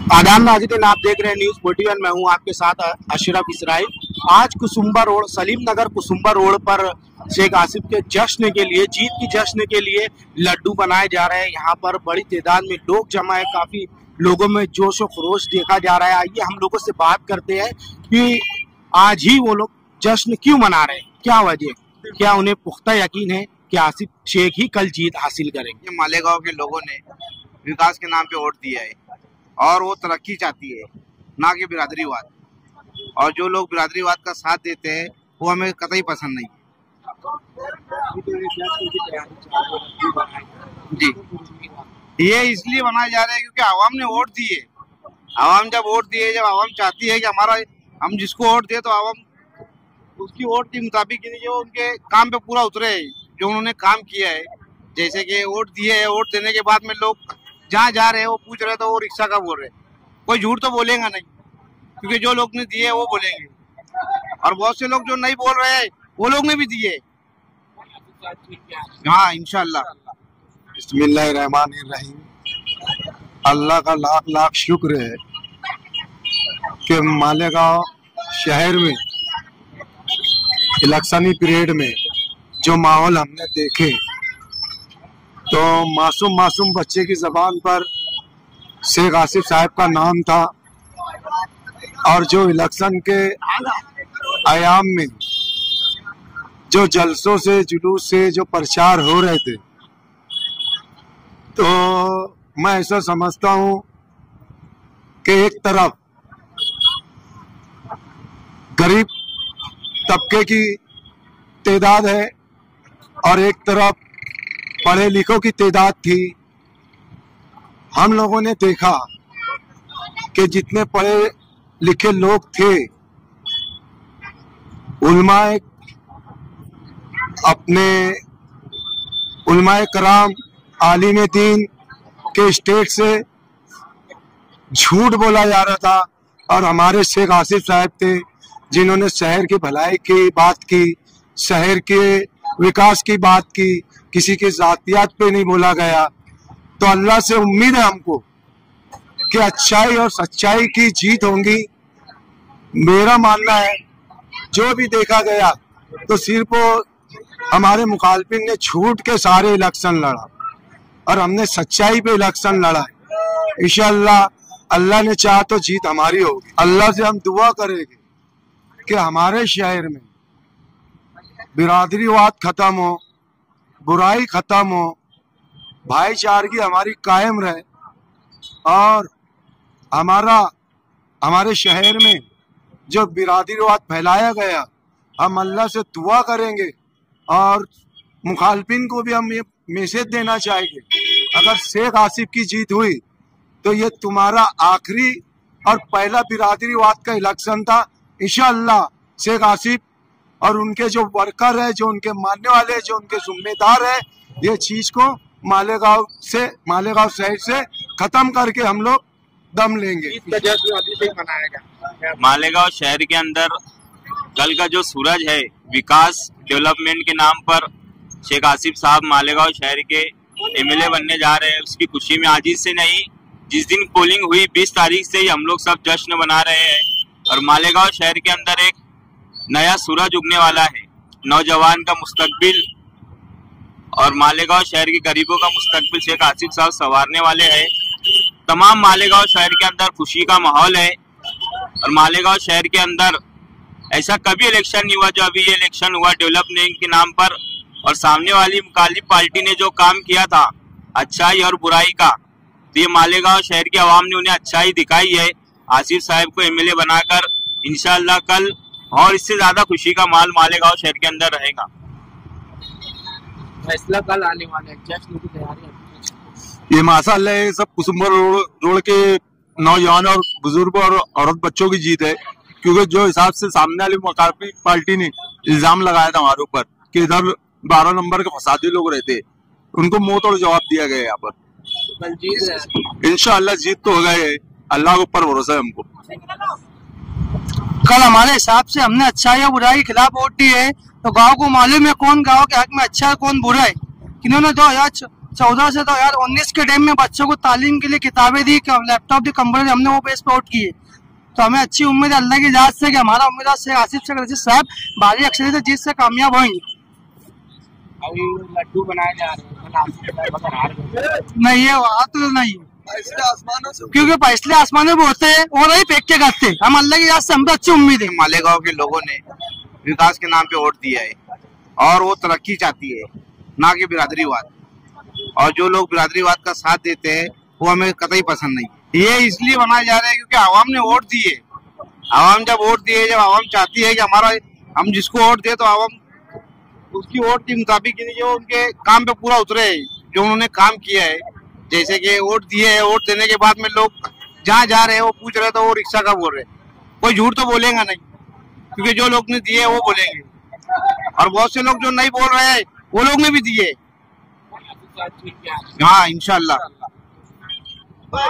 आदाब नाज़रीन, आप देख रहे हैं न्यूज़ 41। मैं हूं आपके साथ अशरफ इसराइल। आज कुसुम्बा रोड, सलीम नगर कुसुम्बा रोड पर शेख आसिफ के जश्न के लिए, जीत की जश्न के लिए लड्डू बनाए जा रहे हैं। यहाँ पर बड़ी तादाद में लोग जमा है, काफी लोगों में जोश और खरोश देखा जा रहा है। आइए हम लोगों से बात करते हैं कि आज ही वो लोग जश्न क्यों मना रहे हैं, क्या वजह, क्या उन्हें पुख्ता यकीन है कि आसिफ शेख ही कल जीत हासिल करेंगे। मालेगांव के लोगों ने विकास के नाम पे वोट दिया है और वो तरक्की चाहती है, ना कि बिरादरीवाद। और जो लोग बिरादरीवाद का साथ देते हैं वो हमें कतई पसंद नहीं है। जी, ये इसलिए बनाया जा रहा है क्योंकि आवाम ने वोट दिए। आवाम जब वोट दिए, जब आवाम चाहती है कि हम जिसको वोट दिए तो आवाम उसकी वोट के मुताबिक जो उनके काम पे पूरा उतरे, जो उन्होंने काम किया है। जैसे कि वोट दिए है, वोट देने के बाद में लोग जहाँ जा रहे हैं वो पूछ रहे तो वो रिक्शा का बोल रहे, कोई झूठ तो बोलेगा नहीं, क्योंकि जो लोग ने दिए वो बोलेंगे। और बहुत से लोग जो नहीं बोल रहे हैं वो लोग ने भी दिए। हाँ, इंशाल्लाह। बिस्मिल्लाहिर्रहमानिर्रहीम। अल्लाह का लाख लाख शुक्र है कि मालेगांव शहर में इलेक्शनी पीरियड में जो माहौल हमने देखे, तो मासूम बच्चे की जबान पर शेख आसिफ साहब का नाम था। और जो इलेक्शन के आयाम में जो जलसों से, जुलूस से जो प्रचार हो रहे थे, तो मैं ऐसा समझता हूं कि एक तरफ गरीब तबके की तादाद है और एक तरफ पढ़े लिखों की तादाद थी। हम लोगों ने देखा कि जितने पढ़े लिखे लोग थे, उलमाए कराम, आलिम दीन के स्टेट से झूठ बोला जा रहा था। और हमारे शेख आसिफ साहब थे जिन्होंने शहर की भलाई की बात की, शहर के विकास की बात की, किसी के जातियात पे नहीं बोला गया। तो अल्लाह से उम्मीद है हमको कि अच्छाई और सच्चाई की जीत होगी। मेरा मानना है जो भी देखा गया तो सिर्फ हमारे मुखालफिन ने झूठ के सारे इलेक्शन लड़ा और हमने सच्चाई पे इलेक्शन लड़ा। इंशाअल्लाह अल्लाह ने चाहा तो जीत हमारी होगी। अल्लाह से हम दुआ करेंगे कि हमारे शहर में बिरादरीवाद खत्म हो, बुराई खत्म हो, भाईचारगी हमारी कायम रहे और हमारे शहर में जो बिरादरीवाद फैलाया गया, हम अल्लाह से दुआ करेंगे। और मुखालफिन को भी हम ये मैसेज देना चाहेंगे, अगर शेख आसिफ की जीत हुई तो ये तुम्हारा आखिरी और पहला बिरादरीवाद का इलेक्शन था। इंशाअल्लाह शेख आसिफ और उनके जो वर्कर है, जो उनके मानने वाले, जो उनके जिम्मेदार है, ये चीज को मालेगांव शहर से खत्म करके हम लोग दम लेंगे। मालेगांव शहर के अंदर कल का जो सूरज है, विकास डेवलपमेंट के नाम पर शेख आसिफ साहब मालेगांव शहर के एमएलए बनने जा रहे हैं। उसकी खुशी में आज से नहीं, जिस दिन पोलिंग हुई 20 तारीख से ही हम लोग सब जश्न मना रहे हैं। और मालेगांव शहर के अंदर एक नया सूरज उगने वाला है, नौजवान का मुस्तकबिल और मालेगांव शहर के गरीबों का मुस्तकबिल शेख आसिफ साहब संवारने वाले हैं। तमाम मालेगांव शहर के अंदर खुशी का माहौल है। और मालेगांव शहर के अंदर ऐसा कभी इलेक्शन नहीं हुआ जो अभी ये इलेक्शन हुआ डेवलपमेंट के नाम पर। और सामने वाली मुखालिफ पार्टी ने जो काम किया था अच्छाई और बुराई का, तो ये मालेगांव शहर की आवाम ने उन्हें अच्छाई दिखाई है। आसिफ साहब को एमएलए बनाकर इंशाअल्लाह कल और इससे ज्यादा खुशी का माल मालेगांव शहर के अंदर रहेगा। फैसला कल आने वाला है, जश्न की तैयारी। ये माशाअल्लाह ये सब कुसुम्बा रोड के नौजवान और बुजुर्ग और औरत बच्चों की जीत है, क्योंकि जो हिसाब से सामने वाली मुखालिफ पार्टी ने इल्जाम लगाया था हमारे ऊपर कि इधर 12 नंबर के फसादी लोग रहते, उनको मुंह तोड़ जवाब दिया गया। यहाँ पर इंशाअल्लाह जीत तो हो गए, अल्लाह के ऊपर भरोसा है हमको। कल हमारे हिसाब से हमने अच्छाई और बुराई के खिलाफ वोट दी है, तो गांव को मालूम है कौन गांव के हक में अच्छा है, कौन बुरा है। इन्होंने 14 से तो यार 19 के टाइम में बच्चों को तालीम के लिए किताबें दी, लैपटॉप दी, कंप्यूटर, हमने वो बेस पे वोट किए। तो हमें अच्छी उम्मीद है अल्लाह की इजाजत से कि हमारा उम्मीदवार शेख आसिफ शेख रशीद साहब भारी अक्सरियत से जीत से कामयाब होंगे। अभी लड्डू बनाए जा रहे हैं, नहीं ये बात तो नहीं है, क्योंकि फैसले आसमानों में होते हैं और वही फेंक के करते हैं। हम अल्लाह की इजाजत से, हम तो अच्छी उम्मीद है। मालेगांव के लोगों ने विकास के नाम पे वोट दिया है और वो तरक्की चाहती है, ना कि बिरादरीवाद। और जो लोग बिरादरीवाद का साथ देते हैं वो हमें कतई पसंद नहीं। ये इसलिए बनाया जा रहा है क्योंकि आवाम ने वोट दिए। आवाम जब वोट दिए, जब आवाम चाहती है कि हम जिसको वोट दे तो आवाम उसकी वोट के मुताबिक जो उनके काम पे पूरा उतरे, जो उन्होंने काम किया है। जैसे कि वोट दिए है, वोट देने के बाद में लोग जहाँ जा रहे हैं वो पूछ रहे तो वो रिक्शा का बोल रहे, कोई झूठ तो बोलेगा नहीं, क्योंकि जो लोग ने दिए वो बोलेंगे। और बहुत से लोग जो नहीं बोल रहे हैं वो लोग ने भी दिए। हाँ इंशाल्लाह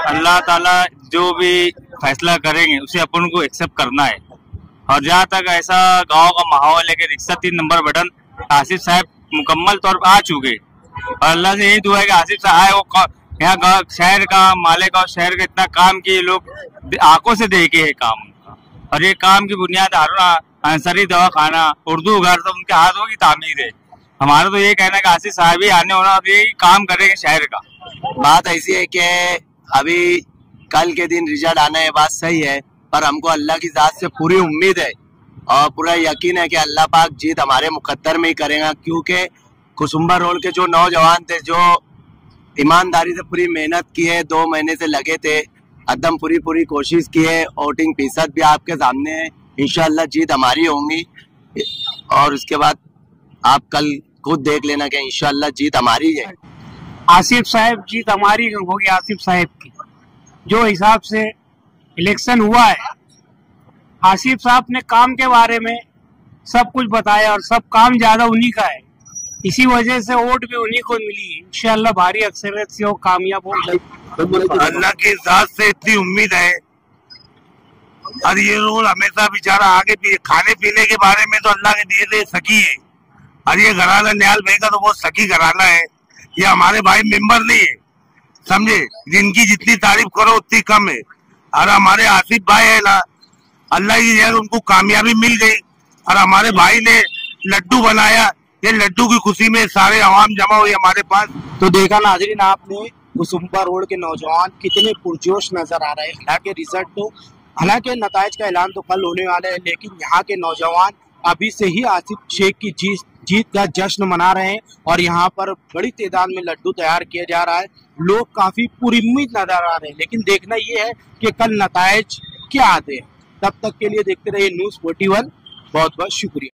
अल्लाह ताला जो भी फैसला करेंगे उसे अपन को एक्सेप्ट करना है। और जहाँ तक ऐसा गांव का माहौल है कि रिक्शा 3 नंबर बटन आसिफ साहब मुकम्मल तौर पर आ चुके, और अल्लाह से यही दुआ है कि आसिफ साहब आए, वो यहाँ शहर का मालेगांव शहर का इतना काम किए, लोग आंखों से देखे है काम उनका। और ये काम की बुनियाद हारून अंसारी दवाखाना, उर्दू घर, सब उनके हाथों की तामीर है। हमारा तो ये कहना है कि आसिफ साहब ही आने होना और यही काम करेंगे शहर का। बात ऐसी है कि अभी कल के दिन रिजल्ट आना है, बात सही है, पर हमको अल्लाह की जात से पूरी उम्मीद है और पूरा यकीन है कि अल्लाह पाक जीत हमारे मुकद्दर में ही करेगा। क्योंकि कुसुम्बा रोड के जो नौजवान थे, जो ईमानदारी से पूरी मेहनत की है, 2 महीने से लगे थे, एकदम पूरी कोशिश की है। वोटिंग फीसद भी आपके सामने है, इंशाल्लाह जीत हमारी होंगी। और उसके बाद आप कल खुद देख लेना कि इंशाल्लाह जीत हमारी है। आसिफ साहब जीत हमारी होगी। आसिफ साहब की जो हिसाब से इलेक्शन हुआ है, आसिफ साहब ने काम के बारे में सब कुछ बताया और सब काम ज्यादा उन्हीं का है, इसी वजह से वोट भी उन्हीं को मिली। इंशाल्लाह भारी अक्सरियत से वो कामयाब हो। अल्लाह की जात से इतनी उम्मीद है। और ये रोल हमेशा बेचारा आगे खाने पीने के बारे में तो अल्लाह के दिए थे सकी है, और ये घराना न्याल भाई का तो बहुत सकी घराना है। ये हमारे भाई मेंबर नहीं है, समझे, जिनकी जितनी तारीफ करो उतनी कम है। और हमारे आसिफ भाई है ना, अल्लाह की जगह उनको कामयाबी मिल गई और हमारे भाई ने लड्डू बनाया। ये लड्डू की खुशी में सारे आवाम जमा हुई हमारे पास। तो देखा नाज़रीन आपने कुसुम्बा रोड के नौजवान कितने पुरजोश नजर आ रहे हैं। हालांकि नताइज का ऐलान तो कल होने वाला है, लेकिन यहाँ के नौजवान अभी से ही आसिफ शेख की जीत का जश्न मना रहे हैं और यहाँ पर बड़ी तादाद में लड्डू तैयार किया जा रहा है। लोग काफी पुरउम्मीद नजर आ रहे हैं, लेकिन देखना ये है कि कल नताइज क्या आते हैं। तब तक के लिए देखते रहिए न्यूज़ 41। बहुत बहुत शुक्रिया।